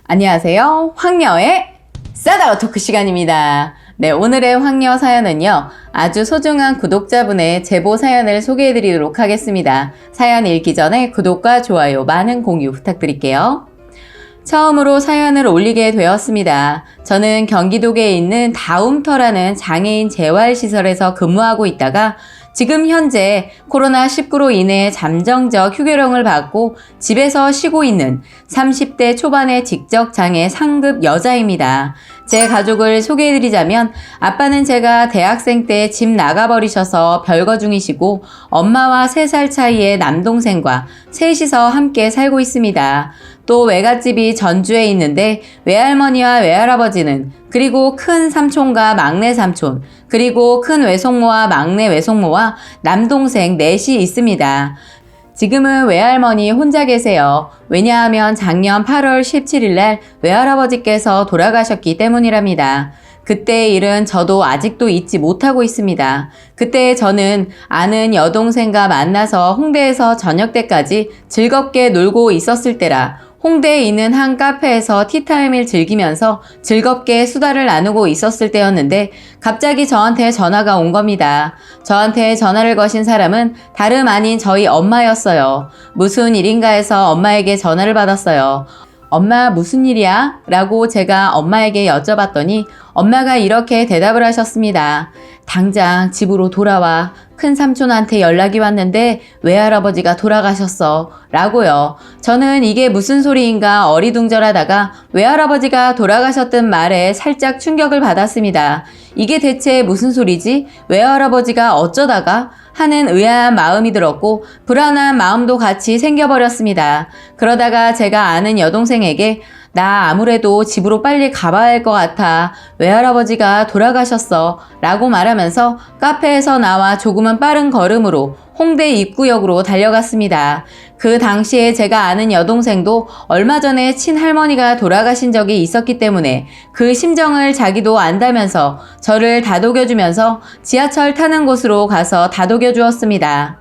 안녕하세요. 황녀의 싸다가 토크 시간입니다. 네, 오늘의 황녀 사연은요, 아주 소중한 구독자분의 제보 사연을 소개해드리도록 하겠습니다. 사연 읽기 전에 구독과 좋아요, 많은 공유 부탁드릴게요. 처음으로 사연을 올리게 되었습니다. 저는 경기도계에 있는 다움터라는 장애인 재활시설에서 근무하고 있다가 지금 현재 코로나19로 인해 잠정적 휴교령을 받고 집에서 쉬고 있는 30대 초반의 직접장애 상급 여자입니다. 제 가족을 소개해드리자면 아빠는 제가 대학생 때 집 나가버리셔서 별거 중이시고 엄마와 3살 차이의 남동생과 셋이서 함께 살고 있습니다. 또 외갓집이 전주에 있는데 외할머니와 외할아버지는 그리고 큰 삼촌과 막내 삼촌 그리고 큰 외숙모와 막내 외숙모와 남동생 넷이 있습니다. 지금은 외할머니 혼자 계세요. 왜냐하면 작년 8월 17일 날 외할아버지께서 돌아가셨기 때문이랍니다. 그때의 일은 저도 아직도 잊지 못하고 있습니다. 그때 저는 아는 여동생과 만나서 홍대에서 저녁 때까지 즐겁게 놀고 있었을 때라 홍대에 있는 한 카페에서 티타임을 즐기면서 즐겁게 수다를 나누고 있었을 때였는데 갑자기 저한테 전화가 온 겁니다. 저한테 전화를 거신 사람은 다름 아닌 저희 엄마였어요. 무슨 일인가 해서 엄마에게 전화를 받았어요. 엄마 무슨 일이야? 라고 제가 엄마에게 여쭤봤더니 엄마가 이렇게 대답을 하셨습니다. 당장 집으로 돌아와. 큰 삼촌한테 연락이 왔는데 외할아버지가 돌아가셨어. 라고요. 저는 이게 무슨 소리인가 어리둥절하다가 외할아버지가 돌아가셨던 말에 살짝 충격을 받았습니다. 이게 대체 무슨 소리지? 외할아버지가 어쩌다가? 하는 의아한 마음이 들었고 불안한 마음도 같이 생겨버렸습니다. 그러다가 제가 아는 여동생에게 나 아무래도 집으로 빨리 가봐야 할 것 같아. 외할아버지가 돌아가셨어. 라고 말하면서 카페에서 나와 조금은 빠른 걸음으로 홍대 입구역으로 달려갔습니다. 그 당시에 제가 아는 여동생도 얼마 전에 친할머니가 돌아가신 적이 있었기 때문에 그 심정을 자기도 안다면서 저를 다독여주면서 지하철 타는 곳으로 가서 다독여 주었습니다.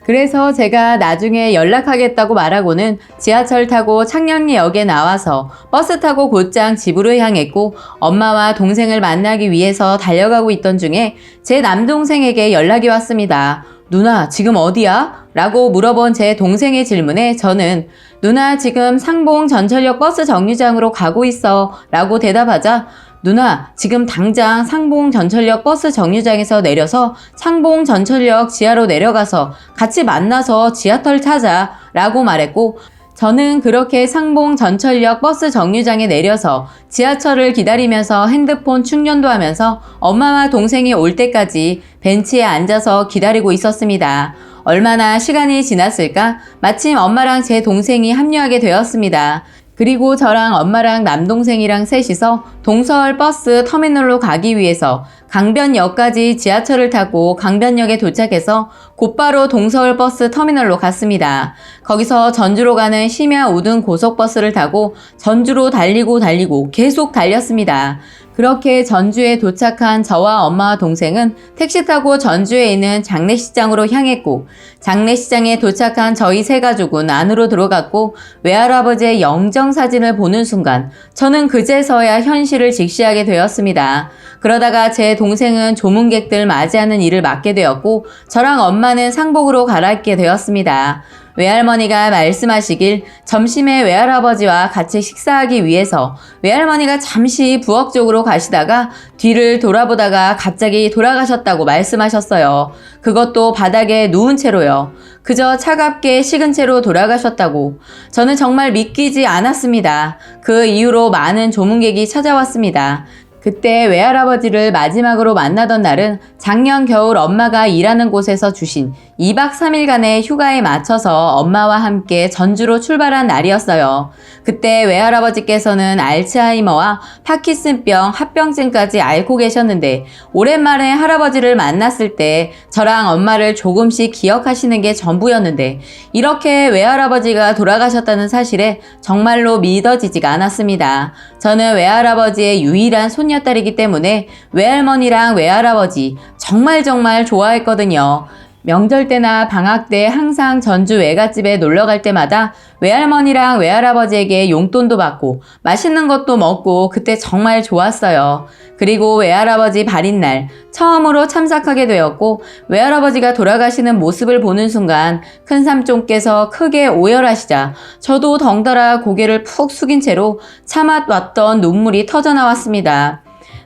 그래서 제가 나중에 연락하겠다고 말하고는 지하철 타고 창녕역에 나와서 버스 타고 곧장 집으로 향했고 엄마와 동생을 만나기 위해서 달려가고 있던 중에 제 남동생에게 연락이 왔습니다. 누나 지금 어디야? 라고 물어본 제 동생의 질문에 저는 누나 지금 상봉 전철역 버스 정류장으로 가고 있어 라고 대답하자 누나 지금 당장 상봉 전철역 버스 정류장에서 내려서 상봉 전철역 지하로 내려가서 같이 만나서 지하철 타자 라고 말했고 저는 그렇게 상봉 전철역 버스 정류장에 내려서 지하철을 기다리면서 핸드폰 충전도 하면서 엄마와 동생이 올 때까지 벤치에 앉아서 기다리고 있었습니다. 얼마나 시간이 지났을까? 마침 엄마랑 제 동생이 합류하게 되었습니다. 그리고 저랑 엄마랑 남동생이랑 셋이서 동서울 버스 터미널로 가기 위해서 강변역까지 지하철을 타고 강변역에 도착해서 곧바로 동서울 버스 터미널로 갔습니다. 거기서 전주로 가는 심야 우등 고속버스를 타고 전주로 달리고 계속 달렸습니다. 그렇게 전주에 도착한 저와 엄마와 동생은 택시 타고 전주에 있는 장례식장으로 향했고 장례식장에 도착한 저희 세 가족은 안으로 들어갔고 외할아버지의 영정사진을 보는 순간 저는 그제서야 현실을 직시하게 되었습니다. 그러다가 제 동생은 조문객들 맞이하는 일을 맡게 되었고 저랑 엄마는 상복으로 갈아입게 되었습니다. 외할머니가 말씀하시길 점심에 외할아버지와 같이 식사하기 위해서 외할머니가 잠시 부엌 쪽으로 가시다가 뒤를 돌아보다가 갑자기 돌아가셨다고 말씀하셨어요. 그것도 바닥에 누운 채로요. 그저 차갑게 식은 채로 돌아가셨다고. 저는 정말 믿기지 않았습니다. 그 이후로 많은 조문객이 찾아왔습니다. 그때 외할아버지를 마지막으로 만나던 날은 작년 겨울 엄마가 일하는 곳에서 주신 2박 3일간의 휴가에 맞춰서 엄마와 함께 전주로 출발한 날이었어요. 그때 외할아버지께서는 알츠하이머와 파킨슨병, 합병증까지 앓고 계셨는데 오랜만에 할아버지를 만났을 때 저랑 엄마를 조금씩 기억하시는 게 전부였는데 이렇게 외할아버지가 돌아가셨다는 사실에 정말로 믿어지지가 않았습니다. 저는 외할아버지의 유일한 손녀딸이기 때문에 외할머니랑 외할아버지 정말 좋아했거든요. 명절 때나 방학 때 항상 전주 외갓집에 놀러 갈 때마다 외할머니랑 외할아버지에게 용돈도 받고 맛있는 것도 먹고 그때 정말 좋았어요. 그리고 외할아버지 발인날 처음으로 참석하게 되었고 외할아버지가 돌아가시는 모습을 보는 순간 큰삼촌께서 크게 오열하시자 저도 덩달아 고개를 푹 숙인 채로 참아왔던 눈물이 터져 나왔습니다.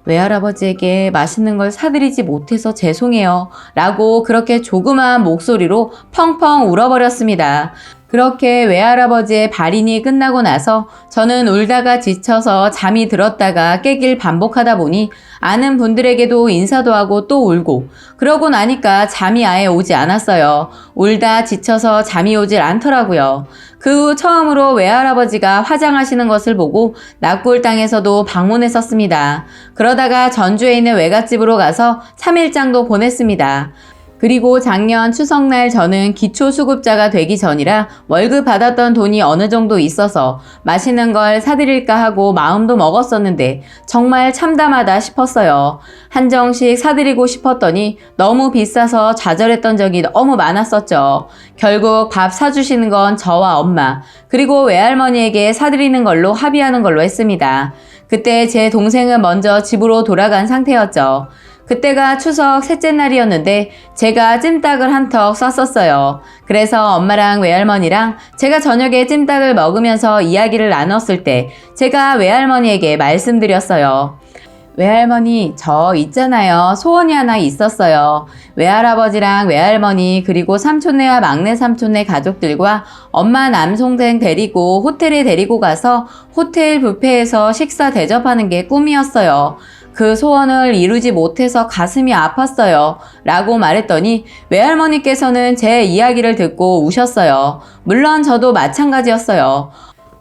외할아버지에게 맛있는 걸 사드리지 못해서 죄송해요 라고 그렇게 조그마한 목소리로 펑펑 울어버렸습니다. 그렇게 외할아버지의 발인이 끝나고 나서 저는 울다가 지쳐서 잠이 들었다가 깨길 반복하다 보니 아는 분들에게도 인사도 하고 또 울고 그러고 나니까 잠이 아예 오지 않았어요. 울다 지쳐서 잠이 오질 않더라고요. 그 후 처음으로 외할아버지가 화장하시는 것을 보고 낙골당에서도 방문했었습니다. 그러다가 전주에 있는 외갓집으로 가서 3일장도 보냈습니다. 그리고 작년 추석날 저는 기초수급자가 되기 전이라 월급 받았던 돈이 어느 정도 있어서 맛있는 걸 사드릴까 하고 마음도 먹었었는데 정말 참담하다 싶었어요. 한정식 사드리고 싶었더니 너무 비싸서 좌절했던 적이 너무 많았었죠. 결국 밥 사주시는 건 저와 엄마 그리고 외할머니에게 사드리는 걸로 합의하는 걸로 했습니다. 그때 제 동생은 먼저 집으로 돌아간 상태였죠. 그때가 추석 셋째 날이었는데 제가 찜닭을 한턱 쐈었어요. 그래서 엄마랑 외할머니랑 제가 저녁에 찜닭을 먹으면서 이야기를 나눴을 때 제가 외할머니에게 말씀드렸어요. 외할머니, 저 있잖아요. 소원이 하나 있었어요. 외할아버지랑 외할머니 그리고 삼촌네와 막내 삼촌네 가족들과 엄마 남동생 데리고 호텔에 데리고 가서 호텔 뷔페에서 식사 대접하는 게 꿈이었어요. 그 소원을 이루지 못해서 가슴이 아팠어요. 라고 말했더니 외할머니께서는 제 이야기를 듣고 우셨어요. 물론 저도 마찬가지였어요.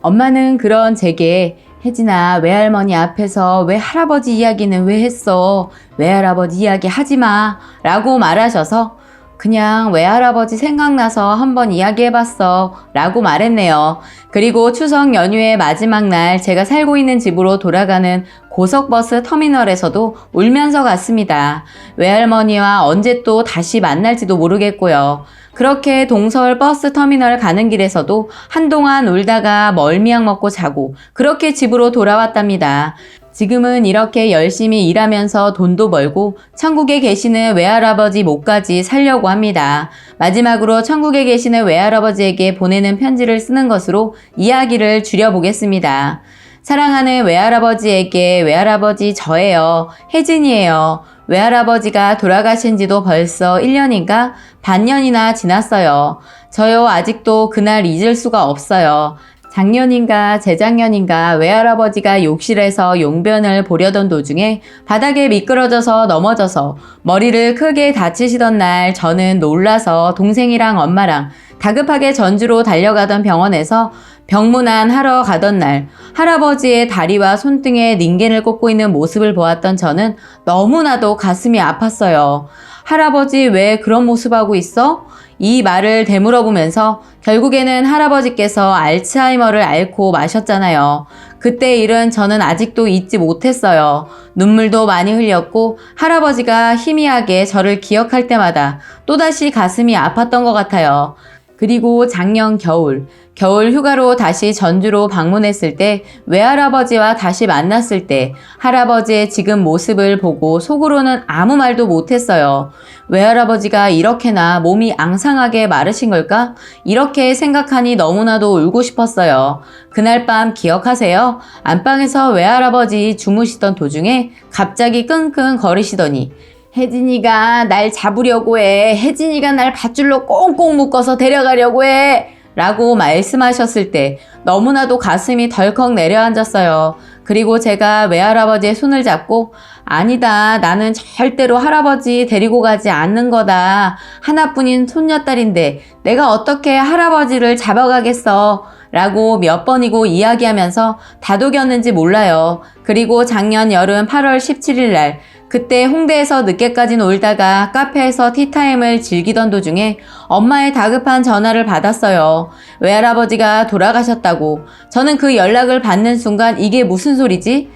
엄마는 그런 제게 혜진아, 외할머니 앞에서 왜 할아버지 이야기는 왜 했어? 외할아버지 이야기 하지 마. 라고 말하셔서 그냥 외할아버지 생각나서 한번 이야기해봤어 라고 말했네요. 그리고 추석 연휴의 마지막 날 제가 살고 있는 집으로 돌아가는 고속버스 터미널에서도 울면서 갔습니다. 외할머니와 언제 또 다시 만날지도 모르겠고요. 그렇게 동서울 버스 터미널 가는 길에서도 한동안 울다가 멀미약 먹고 자고 그렇게 집으로 돌아왔답니다. 지금은 이렇게 열심히 일하면서 돈도 벌고 천국에 계시는 외할아버지 목까지 살려고 합니다. 마지막으로 천국에 계시는 외할아버지에게 보내는 편지를 쓰는 것으로 이야기를 줄여보겠습니다. 사랑하는 외할아버지에게 외할아버지 저예요. 혜진이에요. 외할아버지가 돌아가신 지도 벌써 1년인가 반년이나 지났어요. 저요 아직도 그날 잊을 수가 없어요. 작년인가 재작년인가 외할아버지가 욕실에서 용변을 보려던 도중에 바닥에 미끄러져서 넘어져서 머리를 크게 다치시던 날 저는 놀라서 동생이랑 엄마랑 다급하게 전주로 달려가던 병원에서 병문안 하러 가던 날 할아버지의 다리와 손등에 닌겐을 꽂고 있는 모습을 보았던 저는 너무나도 가슴이 아팠어요. 할아버지 왜 그런 모습하고 있어? 이 말을 되물어보면서 결국에는 할아버지께서 알츠하이머를 앓고 마셨잖아요. 그때 일은 저는 아직도 잊지 못했어요. 눈물도 많이 흘렸고 할아버지가 희미하게 저를 기억할 때마다 또다시 가슴이 아팠던 것 같아요. 그리고 작년 겨울 휴가로 다시 전주로 방문했을 때 외할아버지와 다시 만났을 때 할아버지의 지금 모습을 보고 속으로는 아무 말도 못했어요. 외할아버지가 이렇게나 몸이 앙상하게 마르신 걸까? 이렇게 생각하니 너무나도 울고 싶었어요. 그날 밤 기억하세요? 안방에서 외할아버지 주무시던 도중에 갑자기 끙끙 거리시더니 혜진이가 날 잡으려고 해. 혜진이가 날 밧줄로 꽁꽁 묶어서 데려가려고 해. 라고 말씀하셨을 때 너무나도 가슴이 덜컥 내려앉았어요. 그리고 제가 외할아버지의 손을 잡고 아니다. 나는 절대로 할아버지 데리고 가지 않는 거다. 하나뿐인 손녀딸인데 내가 어떻게 할아버지를 잡아가겠어. 라고 몇 번이고 이야기하면서 다독였는지 몰라요. 그리고 작년 여름 8월 17일 날 그때 홍대에서 늦게까지 놀다가 카페에서 티타임을 즐기던 도중에 엄마의 다급한 전화를 받았어요. 외할아버지가 돌아가셨다고. 저는 그 연락을 받는 순간 이게 무슨 소리지?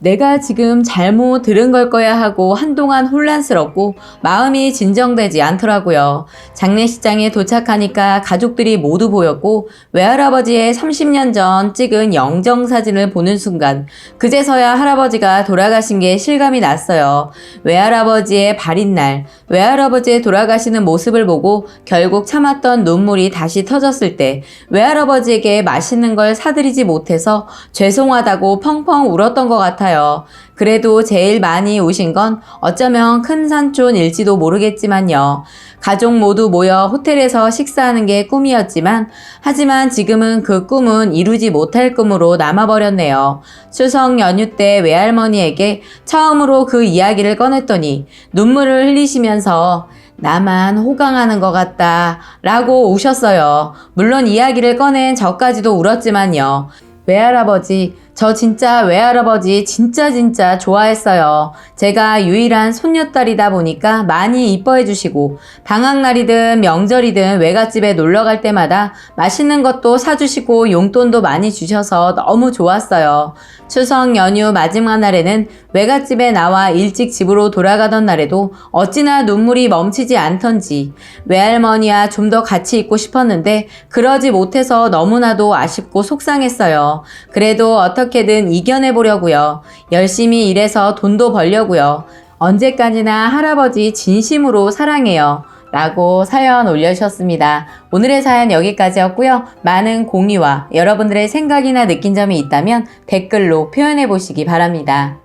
내가 지금 잘못 들은 걸 거야 하고 한동안 혼란스럽고 마음이 진정되지 않더라고요. 장례식장에 도착하니까 가족들이 모두 보였고 외할아버지의 30년 전 찍은 영정사진을 보는 순간 그제서야 할아버지가 돌아가신 게 실감이 났어요. 외할아버지의 발인 날, 외할아버지의 돌아가시는 모습을 보고 결국 참았던 눈물이 다시 터졌을 때 외할아버지에게 맛있는 걸 사드리지 못해서 죄송하다고 펑펑 울었던 것 같아요. 그래도 제일 많이 우신 건 어쩌면 큰 삼촌일지도 모르겠지만요. 가족 모두 모여 호텔에서 식사하는 게 꿈이었지만 하지만 지금은 그 꿈은 이루지 못할 꿈으로 남아버렸네요. 추석 연휴 때 외할머니에게 처음으로 그 이야기를 꺼냈더니 눈물을 흘리시면서 나만 호강하는 것 같다 라고 우셨어요. 물론 이야기를 꺼낸 저까지도 울었지만요. 외할아버지, 저 진짜 외할아버지 진짜 좋아했어요. 제가 유일한 손녀딸이다 보니까 많이 이뻐해 주시고 방학날이든 명절이든 외갓집에 놀러 갈 때마다 맛있는 것도 사주시고 용돈도 많이 주셔서 너무 좋았어요. 추석 연휴 마지막 날에는 외갓집에 나와 일찍 집으로 돌아가던 날에도 어찌나 눈물이 멈추지 않던지 외할머니와 좀 더 같이 있고 싶었는데 그러지 못해서 너무나도 아쉽고 속상했어요. 그래도 어떻게든 이겨내보려고요. 열심히 일해서 돈도 벌려고요. 언제까지나 할아버지 진심으로 사랑해요. 라고 사연 올려주셨습니다. 오늘의 사연 여기까지였고요. 많은 공유와 여러분들의 생각이나 느낀 점이 있다면 댓글로 표현해 보시기 바랍니다.